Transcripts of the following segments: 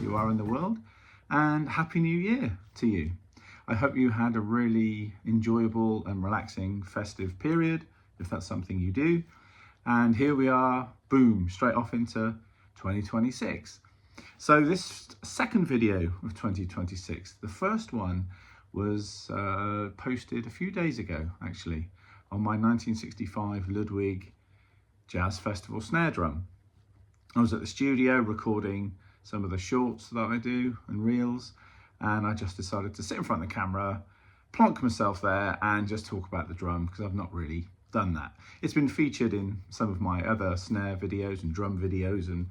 you are in the world, and Happy New Year to you. I hope you had a really enjoyable and relaxing festive period, if that's something you do. And here we are, boom, straight off into 2026. So this second video of 2026, the first one was posted a few days ago, actually, on my 1965 Ludwig Jazz Festival snare drum. I was at the studio recording some of the shorts that I do and reels, and I just decided to sit in front of the camera, plonk myself there and just talk about the drum, because I've not really done that. It's been featured in some of my other snare videos and drum videos and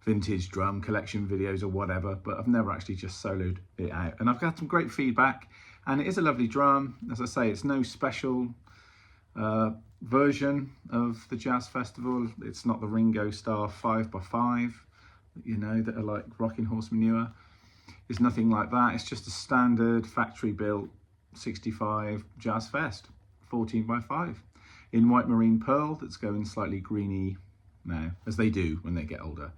vintage drum collection videos or whatever, but I've never actually just soloed it out. And I've got some great feedback, and it is a lovely drum. As I say, it's no special version of the Jazz Festival. It's not the Ringo Starr 5x5, you know, that are like rocking horse manure. It's nothing like that. It's just a standard factory built 65 Jazz Fest 14x5 in white marine pearl that's going slightly greeny now, as they do when they get older.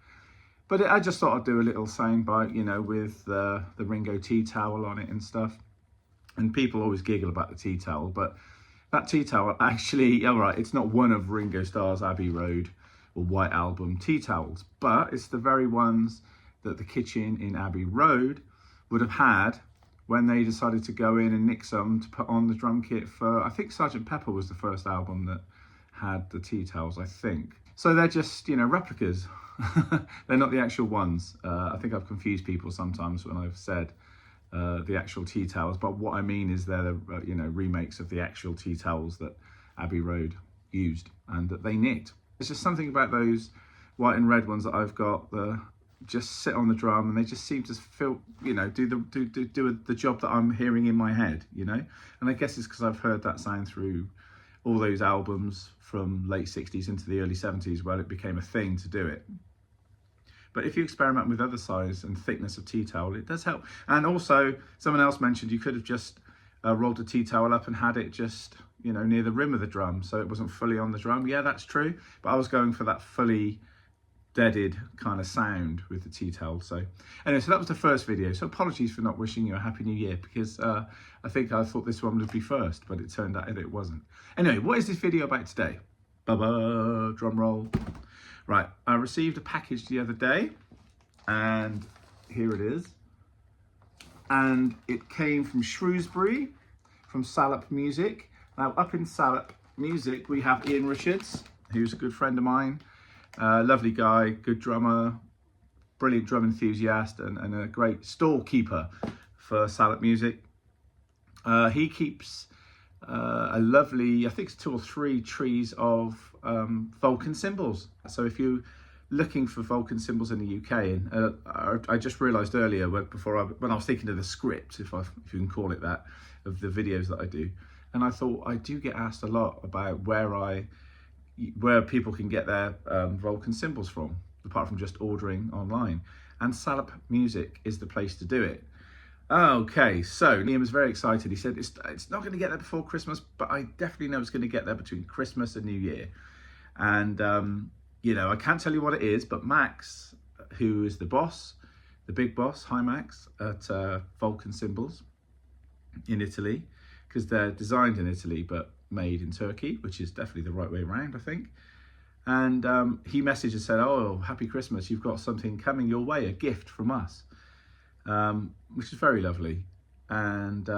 But I just thought I'd do a little soundbite, you know, with the Ringo tea towel on it and stuff. And people always giggle about the tea towel, but that tea towel actually, all right, it's not one of Ringo Starr's Abbey Road or White Album tea towels, but it's the very ones that the kitchen in Abbey Road would have had when they decided to go in and nick some to put on the drum kit for, I think Sgt. Pepper was the first album that had the tea towels, I think. So they're just, you know, replicas. They're not the actual ones. I think I've confused people sometimes when I've said the actual tea towels, but what I mean is they're the you know, remakes of the actual tea towels that Abbey Road used and that they nicked. There's just something about those white and red ones that I've got that just sit on the drum and they just seem to feel, you know, do the job that I'm hearing in my head, you know. And I guess it's because I've heard that sound through all those albums from late 60s into the early 70s where it became a thing to do it. But if you experiment with other size and thickness of tea towel, it does help. And also, someone else mentioned you could have just rolled a tea towel up and had it just, you know, near the rim of the drum, so it wasn't fully on the drum. Yeah, that's true. But I was going for that fully deaded kind of sound with the tea towel. So anyway, so that was the first video. So apologies for not wishing you a Happy New Year, because I thought this one would be first, but it turned out it wasn't. Anyway, what is this video about today? Ba-ba, drum roll. Right, I received a package the other day, and here it is. And it came from Shrewsbury, from Salop Music. Now, up in Salop Music, we have Ian Richards, who's a good friend of mine. Lovely guy, good drummer, brilliant drum enthusiast, and a great storekeeper for Salop Music. He keeps a lovely, I think it's 2 or 3 trees of Vulcan cymbals. So if you're looking for Vulcan cymbals in the UK, and I just realised earlier when I was thinking of the script, if you can call it that, of the videos that I do, and I thought I do get asked a lot about where people can get their Vulcan cymbals from, apart from just ordering online. And Salop Music is the place to do it. Okay, so Liam was very excited. He said it's not going to get there before Christmas, but I definitely know it's going to get there between Christmas and New Year. And you know, I can't tell you what it is, but Max, who is the boss, the big boss, hi Max, at Vulcan Cymbals in Italy, because they're designed in Italy but made in Turkey, which is definitely the right way around, I think. And he messaged and said, oh, happy Christmas, you've got something coming your way, a gift from us, which is very lovely. And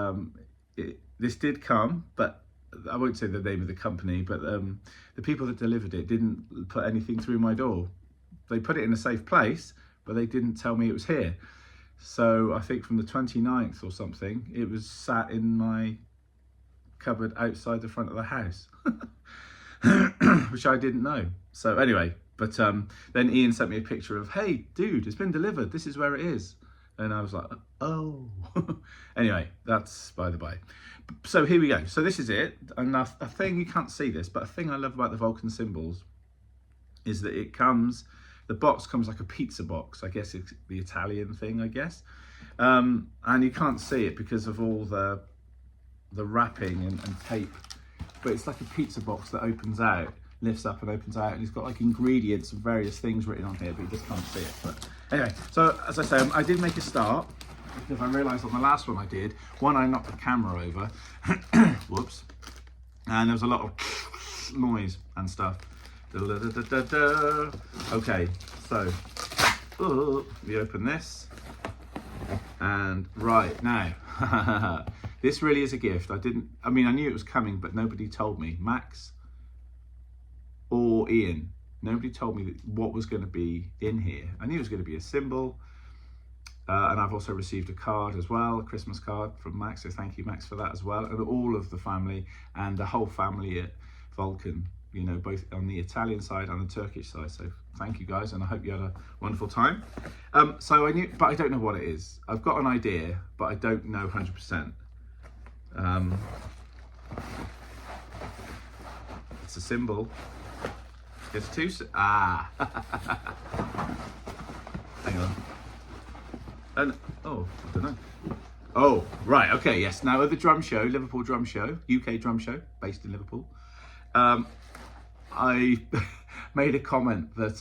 this did come, but I won't say the name of the company, but the people that delivered it didn't put anything through my door. They put it in a safe place, but they didn't tell me it was here. So I think from the 29th or something, it was sat in my cupboard outside the front of the house, which I didn't know. So anyway, but then Ian sent me a picture of, hey dude, it's been delivered, this is where it is. And I was like, oh. Anyway, that's by the by. So here we go. So this is it. And a thing, you can't see this, but a thing I love about the Vulcan cymbals is that the box comes like a pizza box. I guess it's the Italian thing, I guess. And you can't see it because of all the wrapping and tape. But it's like a pizza box that opens out, lifts up and opens out. And it's got like ingredients of various things written on here, but you just can't see it. But Anyway, so as I say, I did make a start because I realised on the last one I did, I knocked the camera over, whoops, and there was a lot of noise and stuff. Okay, so we open this, and right now, this really is a gift. I knew it was coming, but nobody told me. Max or Ian, nobody told me what was going to be in here. I knew it was going to be a cymbal, and I've also received a card as well, a Christmas card from Max, so thank you, Max, for that as well, and all of the family and the whole family at Vulcan, you know, both on the Italian side and the Turkish side. So thank you guys, and I hope you had a wonderful time. So I knew, but I don't know what it is. I've got an idea, but I don't know 100%. It's a cymbal. It's two. Hang on. And oh, I don't know. Oh, right. Okay. Yes. Now at the drum show, Liverpool Drum Show, UK Drum Show, based in Liverpool. I made a comment that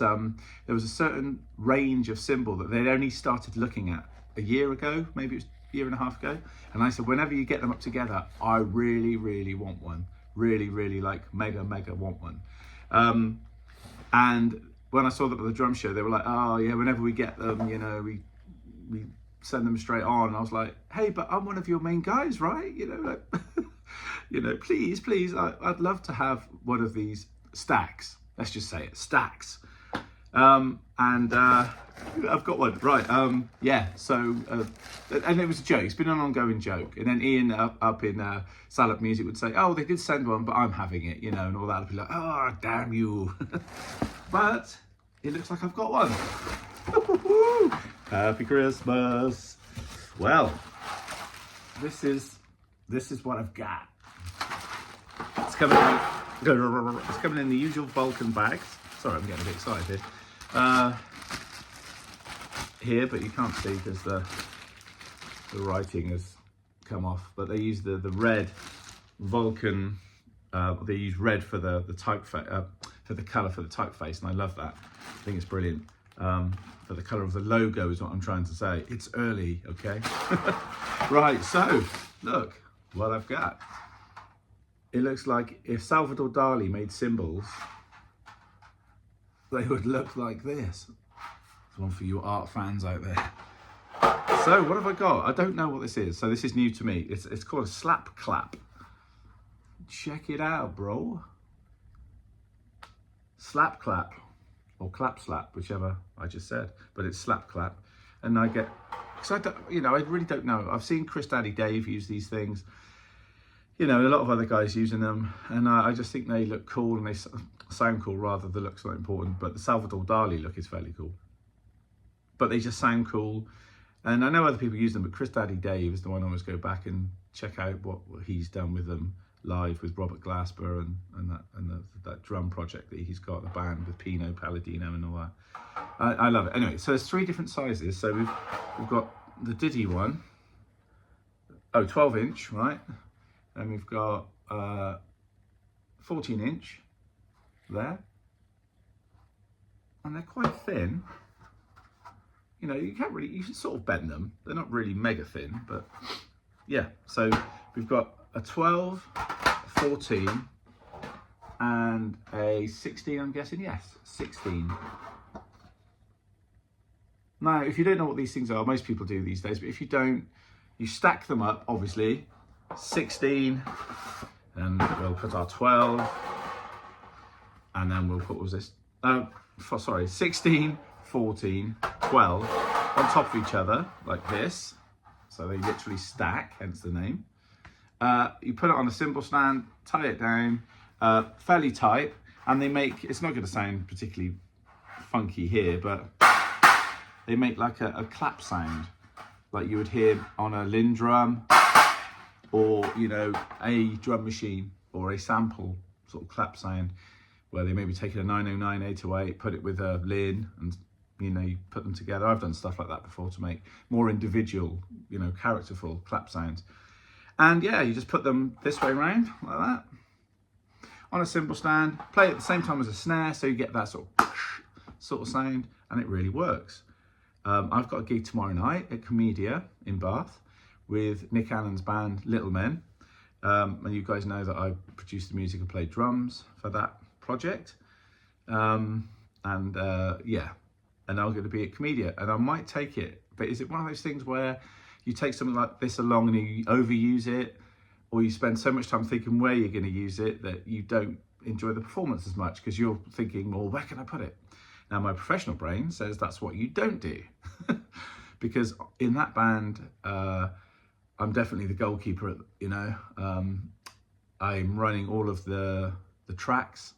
there was a certain range of cymbal that they'd only started looking at a year ago, maybe it was a year and a half ago. And I said, whenever you get them up together, I really, really want one. Really, really like mega want one. And when I saw them at the drum show, they were like, oh yeah, whenever we get them, you know, we send them straight on. And I was like, hey, but I'm one of your main guys, right? You know, like, you know, please, I'd love to have one of these stacks. Let's just say it, stacks. And I've got one, right? Yeah. So, and it was a joke. It's been an ongoing joke. And then Ian up in Salad Music would say, "Oh, they did send one, but I'm having it," you know, and all that. I'd be like, "Oh, damn you!" But it looks like I've got one. Happy Christmas. Well, this is what I've got. It's coming in the usual Vulcan bags. Sorry, I'm getting a bit excited here, but you can't see because the writing has come off. But they use the red Vulcan. They use red for the typeface, for the colour for the typeface, and I love that. I think it's brilliant. For the colour of the logo is what I'm trying to say. It's early, okay? Right, so look what I've got. It looks like if Salvador Dali made cymbals, they would look like this. It's one for you art fans out there. So what have I got? I don't know what this is. So this is new to me. It's called a slap clap. Check it out, bro. Slap clap or clap slap, whichever I just said. But it's slap clap, and I get, because I don't, you know, I really don't know. I've seen Chris Daddy Dave use these things. You know, a lot of other guys using them, and I just think they look cool and they sound cool. Rather, the look's not important, but the Salvador Dali look is fairly cool. But they just sound cool, and I know other people use them, but Chris Daddy Dave is the one I always go back and check out what he's done with them live with Robert Glasper and that drum project that he's got, the band with Pino Palladino and all that. I love it. Anyway, so there's 3 different sizes. So we've got the Diddy one. 12 inch, right? And we've got 14 inch there. And they're quite thin. You know, you can sort of bend them. They're not really mega thin, but yeah. So we've got a 12, a 14, and a 16, I'm guessing. Yes, 16. Now, if you don't know what these things are, most people do these days, but if you don't, you stack them up, obviously. 16, and we'll put our 12, and then we'll put, what was this? 16, 14, 12 on top of each other, like this. So they literally stack, hence the name. You put it on a cymbal stand, tie it down, fairly tight, and they make, it's not going to sound particularly funky here, but they make like a clap sound, like you would hear on a Linn drum, or, you know, a drum machine, or a sample sort of clap sound, where they maybe take a 909, 808, put it with a Linn, and, you know, you put them together. I've done stuff like that before to make more individual, you know, characterful clap sounds. And yeah, you just put them this way around, like that, on a cymbal stand, play it at the same time as a snare, so you get that sort of sound, and it really works. I've got a gig tomorrow night at Comedia in Bath with Nick Allen's band Little Men. And you guys know that I produced the music and played drums for that project. Yeah, and I'm going to be at Comedia, and I might take it. But is it one of those things where you take something like this along and you overuse it, or you spend so much time thinking where you're going to use it that you don't enjoy the performance as much because you're thinking, well, where can I put it? Now, my professional brain says that's what you don't do. Because in that band, I'm definitely the goalkeeper, you know. I'm running all of the tracks.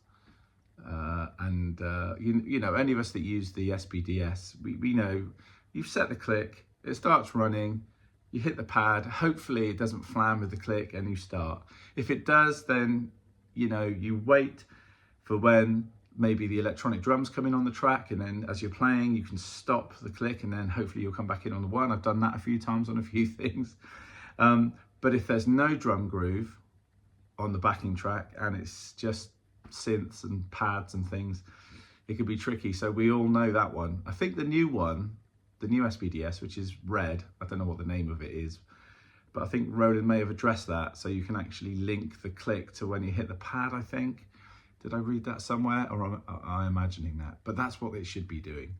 You know, any of us that use the SPDS, we know you've set the click, it starts running, you hit the pad, hopefully it doesn't flam with the click and you start. If it does, then, you know, you wait for when maybe the electronic drums come in on the track, and then as you're playing, you can stop the click and then hopefully you'll come back in on the one. I've done that a few times on a few things. But if there's no drum groove on the backing track and it's just synths and pads and things, it could be tricky. So we all know that one. I think the new one, the new SPDS, which is red, I don't know what the name of it is, but I think Roland may have addressed that, so you can actually link the click to when you hit the pad, I think. Did I read that somewhere, or am I imagining that? But that's what it should be doing.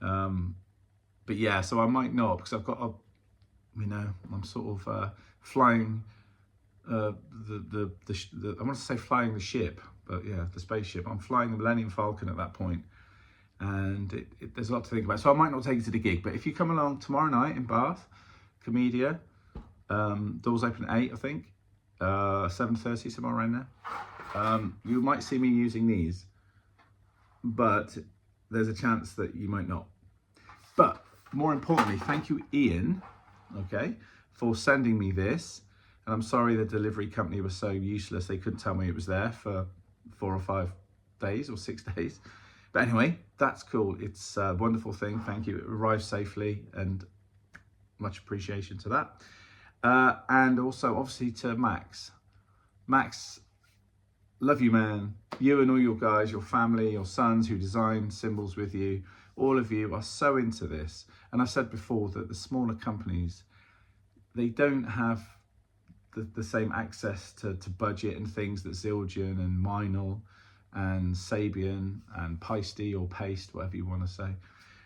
But yeah, so I might not, because I've got a, you know, I'm sort of flying I want to say flying the ship, but yeah, the spaceship. I'm flying the Millennium Falcon at that point, and there's a lot to think about. So I might not take you to the gig, but if you come along tomorrow night in Bath, Comedia, doors open at 8, I think, 7:30, somewhere around there. You might see me using these, but there's a chance that you might not. But more importantly, thank you, Ian, okay, for sending me this. And I'm sorry the delivery company was so useless, they couldn't tell me it was there for 4 or 5 days or 6 days. But anyway, that's cool. It's a wonderful thing. Thank you. It arrived safely, and much appreciation to that. And also, obviously, to Max. Max, love you, man. You and all your guys, your family, your sons who design cymbals with you, all of you are so into this. And I said before that the smaller companies, they don't have the same access to budget and things that Zildjian and Meinl and Sabian and Paiste or Paste, whatever you want to say.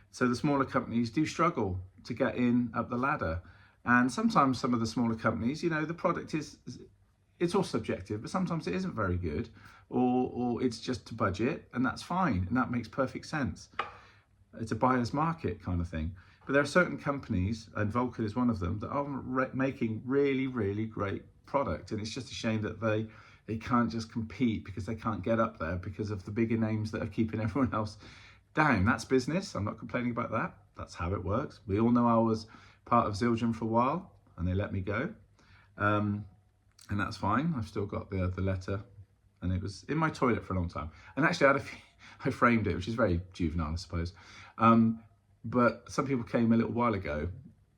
So the smaller companies do struggle to get in up the ladder. And sometimes some of the smaller companies, you know, the product it's all subjective, but sometimes it isn't very good, or it's just to budget, and that's fine, and that makes perfect sense. It's a buyer's market kind of thing. But there are certain companies, and Vulcan is one of them, that are making really, really great product. And it's just a shame that they can't just compete because they can't get up there because of the bigger names that are keeping everyone else down. That's business. I'm not complaining about that. That's how it works. We all know I was part of Zildjian for a while and they let me go. And that's fine. I've still got the letter, and it was in my toilet for a long time. And actually I framed it, which is very juvenile, I suppose. But some people came a little while ago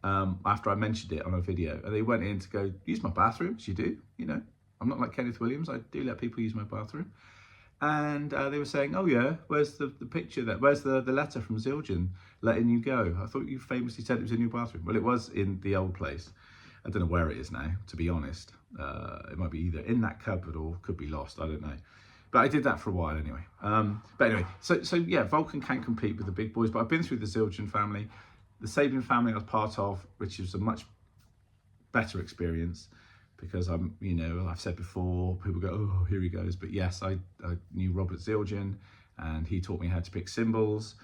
after I mentioned it on a video, and they went in to go, use my bathroom, as you do, you know. I'm not like Kenneth Williams, I do let people use my bathroom. And they were saying, oh yeah, where's the picture there? Where's the letter from Zildjian letting you go? I thought you famously said it was in your bathroom. Well, it was in the old place. I don't know where it is now, to be honest. It might be either in that cupboard or could be lost, I don't know. But I did that for a while anyway. But anyway, so yeah, Vulcan can't compete with the big boys, but I've been through the Zildjian family, the Sabian family I was part of, which is a much better experience because I'm, you know, I've said before, people go, oh, here he goes. But yes, I knew Robert Zildjian, and he taught me how to pick cymbals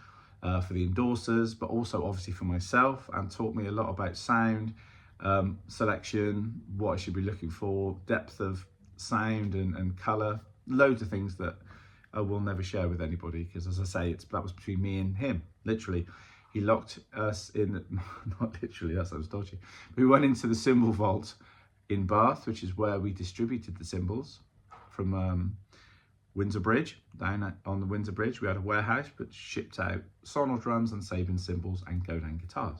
for the endorsers, but also obviously for myself, and taught me a lot about sound, selection, what I should be looking for, depth of sound and colour. Loads of things that I will never share with anybody because, as I say, that was between me and him. Literally, he locked us in. Not literally, that sounds dodgy. We went into the cymbal vault in Bath, which is where we distributed the cymbals from Windsor Bridge. Down on the Windsor Bridge, we had a warehouse that shipped out Sonor drums and Sabian cymbals and Godin guitars.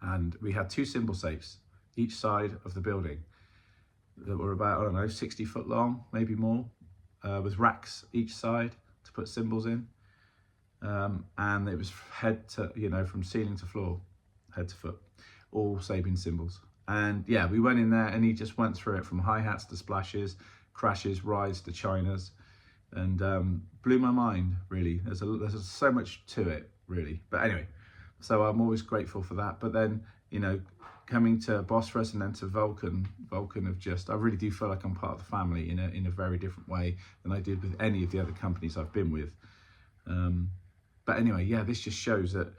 And we had 2 cymbal safes each side of the building that were about, I don't know, 60 foot long, maybe more, with racks each side to put cymbals in. and it was head to, from ceiling to floor, head to foot, all Sabian cymbals. And yeah, we went in there and he just went through it from hi-hats to splashes, crashes, rides to chinas, and blew my mind, really. There's so much to it, really. But anyway, so I'm always grateful for that. But then, coming to Bosphorus and then to Vulcan I really do feel like I'm part of the family in a very different way than I did with any of the other companies I've been with. But anyway, yeah, this just shows that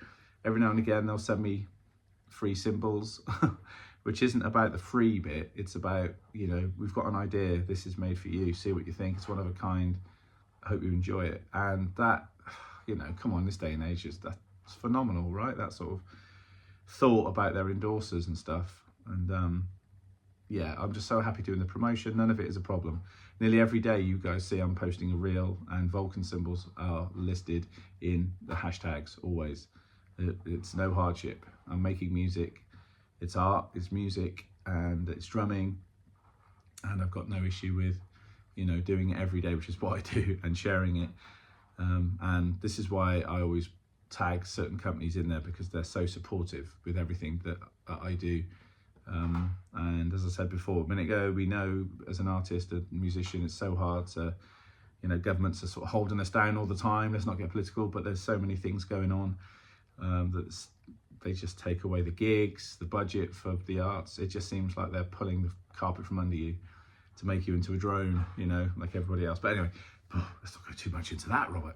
every now and again they'll send me free cymbals, which isn't about the free bit. It's about, we've got an idea, this is made for you, see what you think, it's one of a kind, I hope you enjoy it. And that, come on, this day and age, that's phenomenal, right? That sort of thought about their endorsers and stuff. And yeah, I'm just so happy doing the promotion. None of it is a problem. Nearly every day you guys see I'm posting a reel, and Vulcan cymbals are listed in the hashtags always. It's no hardship. I'm making music. It's art, it's music, and it's drumming. And I've got no issue with, doing it every day, which is what I do, and sharing it. And this is why I always tag certain companies in there, because they're so supportive with everything that I do. And as I said before a minute ago, we know as an artist, a musician, it's so hard to, governments are sort of holding us down all the time. Let's not get political, but there's so many things going on that they just take away the gigs, the budget for the arts. It just seems like they're pulling the carpet from under you to make you into a drone, like everybody else. But anyway, let's not go too much into that, Robert.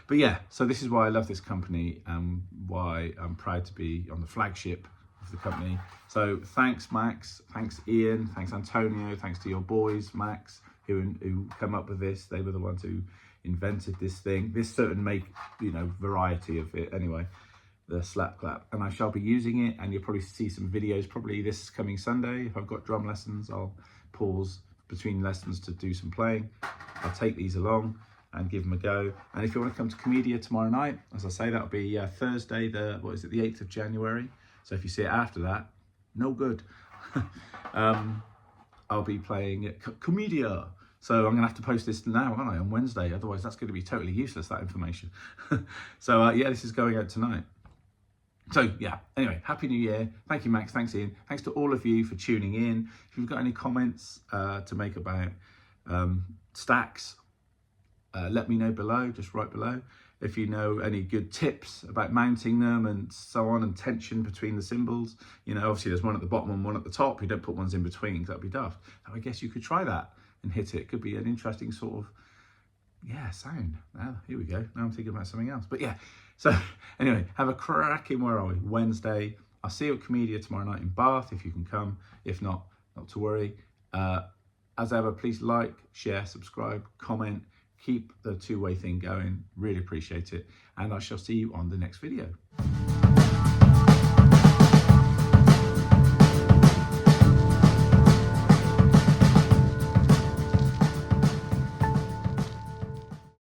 But yeah, so this is why I love this company and why I'm proud to be on the flagship of the company. So thanks, Max, thanks, Ian, thanks, Antonio, thanks to your boys, Max, who come up with this. They were the ones who invented this thing, this certain variety of it anyway, the slap clap. And I shall be using it, and you'll probably see some videos, probably this coming Sunday. If I've got drum lessons, I'll pause between lessons to do some playing. I'll take these along and give them a go. And if you want to come to Comedia tomorrow night, as I say, that'll be Thursday, the 8th of January. So if you see it after that, no good. I'll be playing at Comedia. So I'm gonna have to post this now, aren't I, on Wednesday? Otherwise that's gonna be totally useless, that information. So yeah, this is going out tonight. So yeah, anyway, Happy New Year. Thank you, Max, thanks, Ian. Thanks to all of you for tuning in. If you've got any comments to make about stacks, let me know below, just right below. If you know any good tips about mounting them and so on, and tension between the cymbals, obviously there's one at the bottom and one at the top. You don't put ones in between, because that'd be daft. So I guess you could try that and hit it. Could be an interesting sort of, sound. Now, here we go. Now I'm thinking about something else. But yeah, so anyway, have a cracking, where are we? Wednesday. I'll see you at Comedia tomorrow night in Bath, if you can come. If not, not to worry. As ever, please like, share, subscribe, comment. Keep the two-way thing going. Really appreciate it. And I shall see you on the next video.